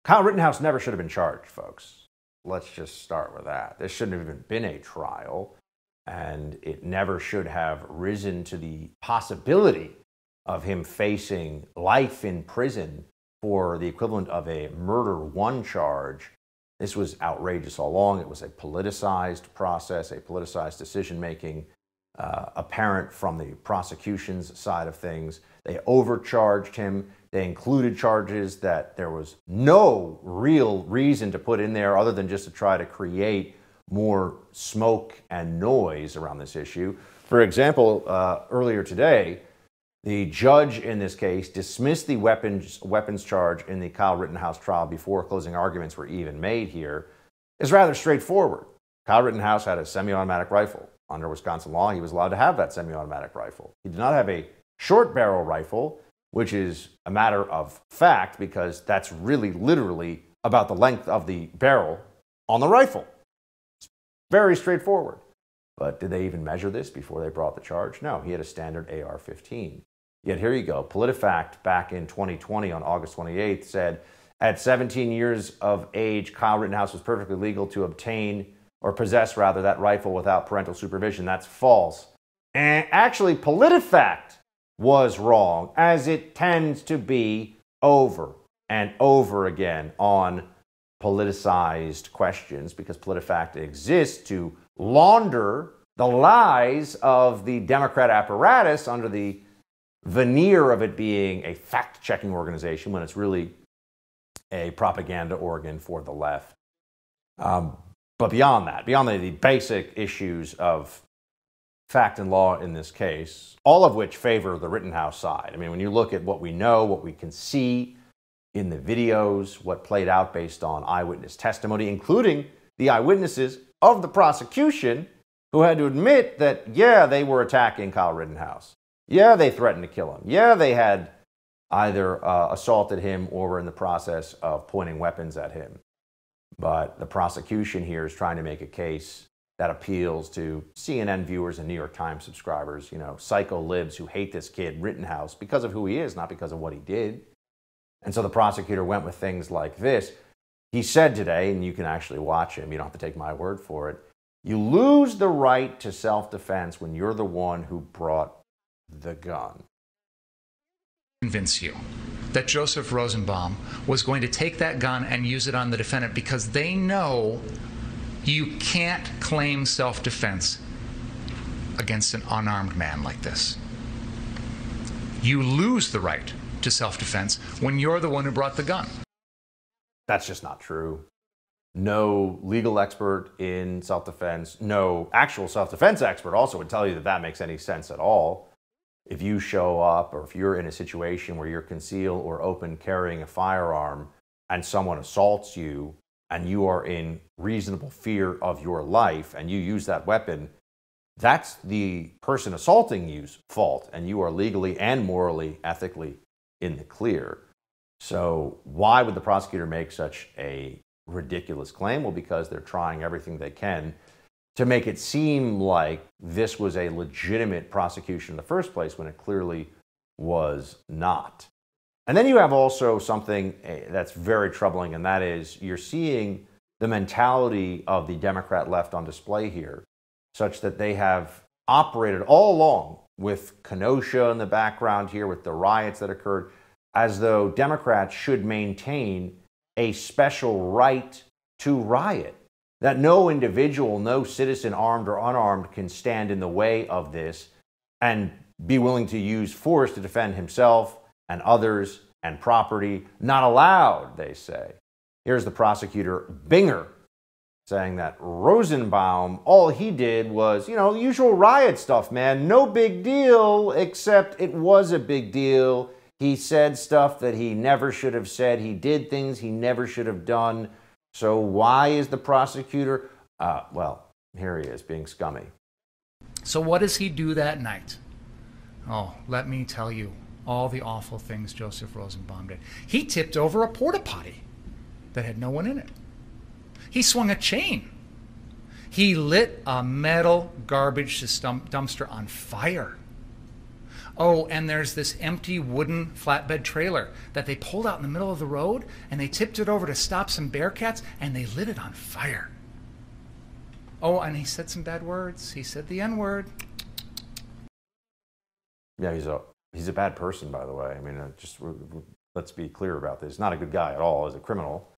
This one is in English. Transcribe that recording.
Kyle Rittenhouse never should have been charged, folks. Let's just start with that. This shouldn't have even been a trial, and it never should have risen to the possibility of him facing life in prison for the equivalent of a murder one charge. This was outrageous all along. It was a politicized process, a politicized decision-making, apparent from the prosecution's side of things. They overcharged him. They included charges that there was no real reason to put in there other than just to try to create more smoke and noise around this issue. For example, earlier today, the judge in this case dismissed the weapons charge in the Kyle Rittenhouse trial before closing arguments were even made here. It's rather straightforward. Kyle Rittenhouse had a semi-automatic rifle. Under Wisconsin law, he was allowed to have that semi-automatic rifle. He did not have a short barrel rifle, which is a matter of fact because that's really literally about the length of the barrel on the rifle. It's very straightforward. But did they even measure this before they brought the charge? No, he had a standard AR-15. Yet here you go. PolitiFact back in 2020 on August 28th said, at 17 years of age, Kyle Rittenhouse was perfectly legal to obtain or possess, rather, that rifle without parental supervision. That's false. And actually, PolitiFact was wrong, as it tends to be over and over again on politicized questions, because PolitiFact exists to launder the lies of the Democrat apparatus under the veneer of it being a fact-checking organization when it's really a propaganda organ for the left. But beyond that, beyond the basic issues of fact and law in this case, all of which favor the Rittenhouse side. I mean, when you look at what we know, what we can see in the videos, what played out based on eyewitness testimony, including the eyewitnesses of the prosecution who had to admit that, yeah, they were attacking Kyle Rittenhouse. Yeah, they threatened to kill him. Yeah, they had either assaulted him or were in the process of pointing weapons at him. But the prosecution here is trying to make a case that appeals to CNN viewers and New York Times subscribers, you know, psycho libs who hate this kid Rittenhouse because of who he is, not because of what he did. And so the prosecutor went with things like this. He said today, and you can actually watch him, you don't have to take my word for it, you lose the right to self-defense when you're the one who brought the gun. Convince you that Joseph Rosenbaum was going to take that gun and use it on the defendant because they know you can't claim self-defense against an unarmed man like this. You lose the right to self-defense when you're the one who brought the gun. That's just not true. No legal expert in self-defense, no actual self-defense expert also would tell you that that makes any sense at all. If you show up or if you're in a situation where you're concealed or open carrying a firearm and someone assaults you and you are in reasonable fear of your life and you use that weapon, that's the person assaulting you's fault, and you are legally and morally, ethically in the clear. So why would the prosecutor make such a ridiculous claim? Well, because they're trying everything they can to make it seem like this was a legitimate prosecution in the first place when it clearly was not. And then you have also something that's very troubling, and that is you're seeing the mentality of the Democrat left on display here, such that they have operated all along with Kenosha in the background here, with the riots that occurred, as though Democrats should maintain a special right to riot. That no individual, no citizen, armed or unarmed, can stand in the way of this and be willing to use force to defend himself and others and property. Not allowed, they say. Here's the prosecutor, Binger, saying that Rosenbaum, all he did was, usual riot stuff, man. No big deal, except it was a big deal. He said stuff that he never should have said. He did things he never should have done. So why is the prosecutor, well, here he is, being scummy. So what does he do that night? Oh, let me tell you all the awful things Joseph Rosenbaum did. He tipped over a porta potty that had no one in it. He swung a chain. He lit a metal garbage dumpster on fire. Oh, and there's this empty wooden flatbed trailer that they pulled out in the middle of the road, and they tipped it over to stop some bearcats, and they lit it on fire. Oh, and he said some bad words. He said the N-word. Yeah, he's a bad person, by the way. I mean, let's be clear about this. He's not a good guy at all as a criminal.